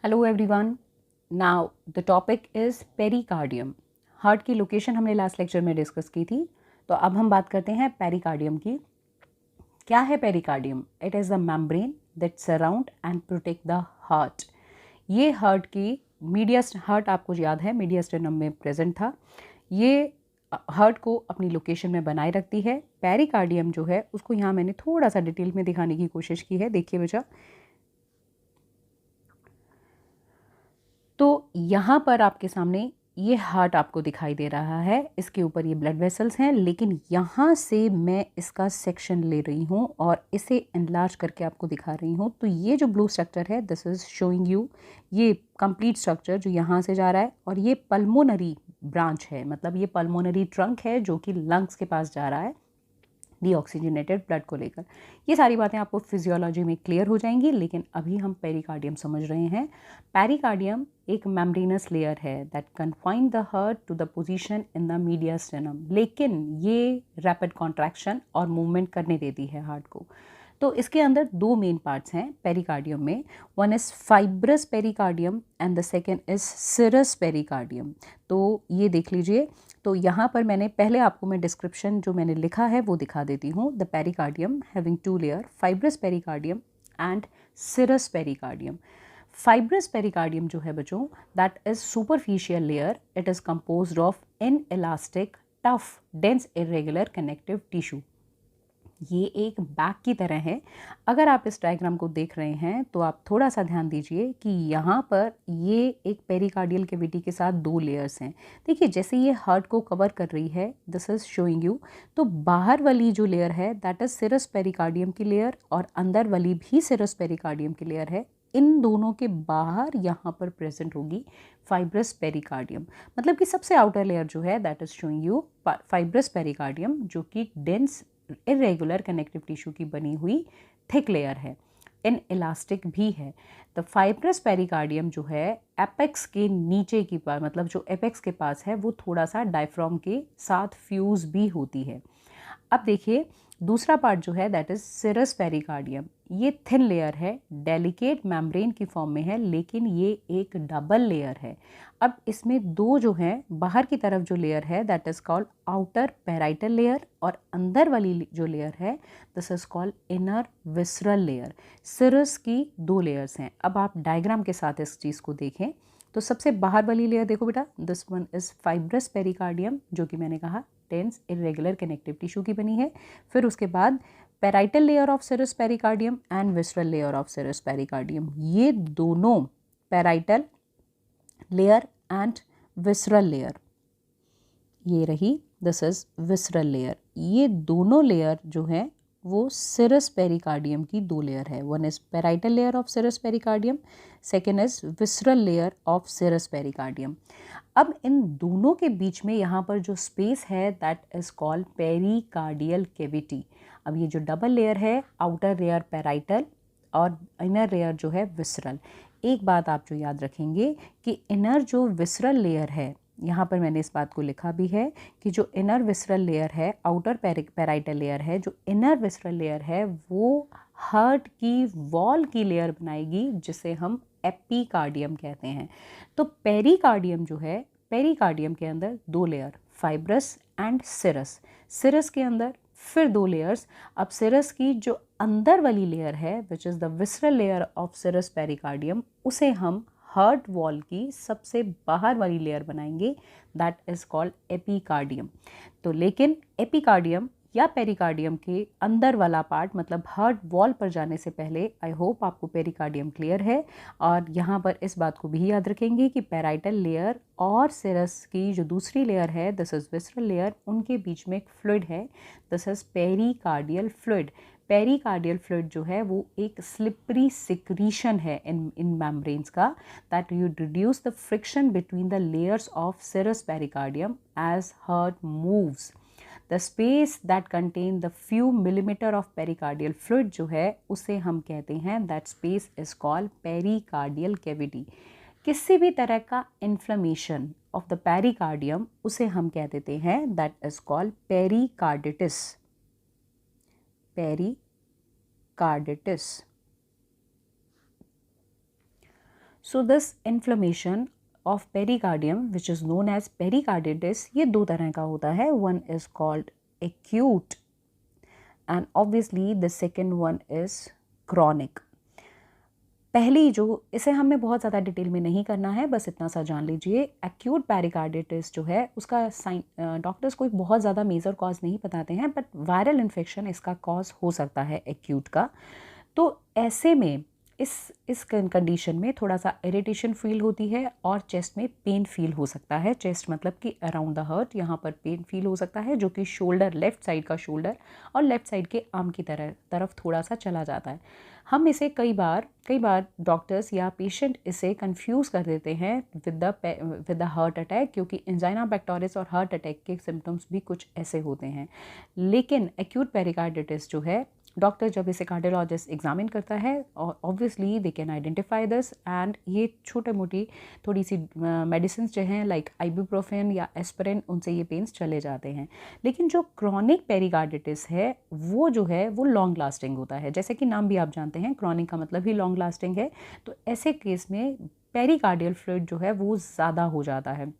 Hello everyone. Now the topic is pericardium. Heart की location हमने last lecture में discuss की थी, तो अब हम बात करते हैं पेरिकार्डियम की। क्या है pericardium? It is the membrane that surround and protect the heart. ये हार्ट की हार्ट आपको याद है मीडियस्टेनम में प्रेजेंट था। ये हार्ट को अपनी लोकेशन में बनाए रखती है। पेरिकार्डियम जो है उसको यहाँ मैंने थोड़ा सा डिटेल में दिखाने की कोशिश की है। देखिए बेटा, तो यहाँ पर आपके सामने ये हार्ट आपको दिखाई दे रहा है, इसके ऊपर ये ब्लड वेसल्स हैं, लेकिन यहाँ से मैं इसका सेक्शन ले रही हूँ और इसे एनलार्ज करके आपको दिखा रही हूँ। तो ये जो ब्लू स्ट्रक्चर है, दिस इज़ शोइंग यू ये कंप्लीट स्ट्रक्चर जो यहाँ से जा रहा है, और ये पल्मोनरी ब्रांच है, मतलब ये पल्मोनरी ट्रंक है जो कि लंग्स के पास जा रहा है डीऑक्सीजनेटेड ब्लड को लेकर। ये सारी बातें आपको फिजियोलॉजी में क्लियर हो जाएंगी, लेकिन अभी हम पेरिकार्डियम समझ रहे हैं। पेरिकार्डियम एक मेम्ब्रेनस लेयर है that confine the heart to the position in the mediastinum, लेकिन ये रैपिड कॉन्ट्रैक्शन और मूवमेंट करने देती है हार्ट को। तो इसके अंदर दो मेन पार्ट्स हैं पेरिकार्डियम में। One is fibrous pericardium and the second is serous pericardium. तो ये देख लीजिए। तो यहाँ पर मैंने पहले आपको मैं डिस्क्रिप्शन जो मैंने लिखा है वो दिखा देती हूँ। The pericardium having two layer, fibrous pericardium and serous pericardium. Fibrous pericardium जो है बच्चों, that is superficial layer. It is composed of inelastic tough dense irregular connective tissue. ये एक बैग की तरह है। अगर आप इस डायग्राम को देख रहे हैं तो आप थोड़ा सा ध्यान दीजिए कि यहाँ पर ये एक पेरिकार्डियल कैविटी के साथ दो लेयर्स हैं। देखिए, जैसे ये हार्ट को कवर कर रही है, दिस इज शोइंग यू, तो बाहर वाली जो लेयर है दैट इज सिरस पेरिकार्डियम की लेयर, और अंदर वाली भी सिरस पेरिकार्डियम की लेयर है। इन दोनों के बाहर यहाँ पर प्रेजेंट होगी फाइब्रस पेरिकार्डियम, मतलब कि सबसे आउटर लेयर जो है that is showing you fibrous pericardium, जो कि डेंस इरेगुलर कनेक्टिव टिश्यू की बनी हुई थिक लेयर है, इन इलास्टिक भी है। तो फाइब्रस पेरिकार्डियम जो है एपेक्स के नीचे की पास, मतलब जो एपेक्स के पास है, वो थोड़ा सा डायफ्राम के साथ फ्यूज भी होती है। अब देखिए, दूसरा पार्ट जो है दैट इज सिरस पेरिकार्डियम। ये थिन लेयर है, डेलिकेट मेम्ब्रेन की फॉर्म में है, लेकिन ये एक डबल लेयर है। अब इसमें दो जो हैं, बाहर की तरफ जो लेयर है that is called outer parietal layer, और अंदर वाली जो लेयर है this is called inner visceral layer. Serous की दो लेयर्स हैं। अब आप डायग्राम के साथ इस चीज़ को देखें तो सबसे बाहर वाली लेयर देखो बेटा, this one is fibrous pericardium, जो कि मैंने कहा डेंस इरेगुलर कनेक्टिव टिश्यू की बनी है। फिर उसके बाद parietal layer of serous pericardium and visceral layer of serous pericardium. ये दोनों parietal layer and visceral layer, ये रही दिस इज विसरल लेयर। ये दोनों लेयर जो हैं वो सिरस पेरिकार्डियम की दो लेयर है। One is parietal layer of serous pericardium, second is visceral layer of serous pericardium. अब इन दोनों के बीच में यहाँ पर जो स्पेस है that is called pericardial cavity. अब ये जो डबल लेयर है, आउटर लेयर पेराइटल और इनर लेयर जो है विसरल। एक बात आप जो याद रखेंगे कि इनर जो विसरल लेयर है, यहाँ पर मैंने इस बात को लिखा भी है कि जो इनर विसरल लेयर है, आउटर पेराइटल लेयर है, जो इनर विसरल लेयर है वो हार्ट की वॉल की लेयर बनाएगी, जिसे हम एपिकार्डियम कहते हैं। तो पेरिकार्डियम जो है, पेरिकार्डियम के अंदर दो लेयर, फाइब्रस एंड सिरस। सिरस के अंदर फिर दो लेयर्स। अब सिरस की जो अंदर वाली लेयर है which is the visceral layer of serous pericardium, उसे हम हार्ट वॉल की सबसे बाहर वाली लेयर बनाएंगे, दैट इज कॉल्ड एपिकार्डियम। तो लेकिन एपिकार्डियम या पेरिकार्डियम के अंदर वाला पार्ट, मतलब हार्ट वॉल पर जाने से पहले, आई होप आपको पेरिकार्डियम क्लियर है। और यहाँ पर इस बात को भी याद रखेंगे कि पेराइटल लेयर और सिरस की जो दूसरी लेयर है दिस इज विसरल लेयर, उनके बीच में एक फ्लूइड है, this is pericardial fluid. Pericardial fluid जो है वो एक स्लिपरी सिक्रीशन है इन मेम्ब्रेन्स का, that you reduce the friction between the layers of serous pericardium as heart moves. The space that contain the few millimetre of pericardial fluid जो है उसे हम कहते हैं, that space is called pericardial cavity. किसी भी तरह का इन्फ्लेमेशन ऑफ द पेरिकार्डियम उसे हम कह देते हैं, that is called pericarditis. Pericarditis. So this inflammation of pericardium which is known as pericarditis, ये दो तरह का होता है. One is called acute and obviously the second one is chronic. पहली जो, इसे हमें बहुत ज़्यादा डिटेल में नहीं करना है, बस इतना सा जान लीजिए. एक्यूट पेरिकार्डिटिस जो है उसका साइन डॉक्टर्स कोई बहुत ज़्यादा मेजर कॉज नहीं बताते हैं, बट वायरल इन्फेक्शन इसका कॉज हो सकता है एक्यूट का. तो ऐसे में इस कंडीशन में थोड़ा सा इरिटेशन फील होती है और चेस्ट में पेन फील हो सकता है. चेस्ट मतलब कि अराउंड द हार्ट यहाँ पर पेन फील हो सकता है, जो कि शोल्डर, लेफ़्ट साइड का शोल्डर और लेफ़्ट साइड के आर्म की तरफ थोड़ा सा चला जाता है. हम इसे कई बार डॉक्टर्स या पेशेंट इसे कंफ्यूज कर देते हैं विद द हार्ट अटैक, क्योंकि एंजाइना पेक्टोरिस और हार्ट अटैक के सिम्टम्स भी कुछ ऐसे होते हैं. लेकिन एक्यूट पेरिकार्डिटिस जो है, डॉक्टर जब इसे कार्डियोलॉजिस्ट एग्जामिन करता है और obviously they can identify this, and ये छोटे मोटी थोड़ी सी मेडिसिन जो हैं लाइक आइबुप्रोफेन या एस्पिरिन, उनसे ये पेन्स चले जाते हैं. लेकिन जो क्रॉनिक पेरिकार्डिटिस है वो जो है वो लॉन्ग लास्टिंग होता है. जैसे कि नाम भी आप जानते हैं, क्रॉनिक का मतलब ही लॉन्ग लास्टिंग है. तो ऐसे केस में पेरिकार्डियल फ्लूइड जो है वो ज़्यादा हो जाता है.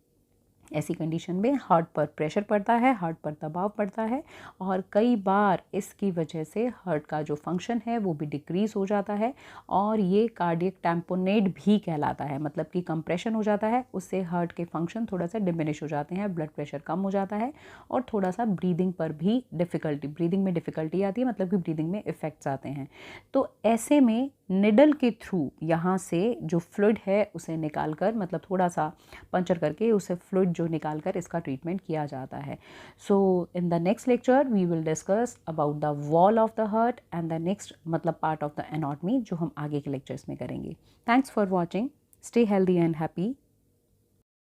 ऐसी कंडीशन में हार्ट पर प्रेशर पड़ता है, हार्ट पर दबाव पड़ता है और कई बार इसकी वजह से हार्ट का जो फंक्शन है वो भी डिक्रीज़ हो जाता है और ये कार्डियक टैम्पोनेट भी कहलाता है. मतलब कि कंप्रेशन हो जाता है, उससे हार्ट के फंक्शन थोड़ा सा डिमिनिश हो जाते हैं, ब्लड प्रेशर कम हो जाता है और थोड़ा सा ब्रीदिंग पर भी ब्रीदिंग में डिफ़िकल्टी आती है, मतलब कि ब्रीदिंग में इफ़ेक्ट्स आते हैं. तो ऐसे में निडल के थ्रू यहाँ से जो फ्लूइड है उसे निकाल कर, मतलब थोड़ा सा पंचर करके उसे फ्लूइड जो निकाल कर इसका ट्रीटमेंट किया जाता है. So in the next lecture we will discuss about the wall of the heart and the next मतलब पार्ट ऑफ द एनाटॉमी, जो हम आगे के लेक्चर्स में करेंगे. Thanks for watching. Stay healthy and happy.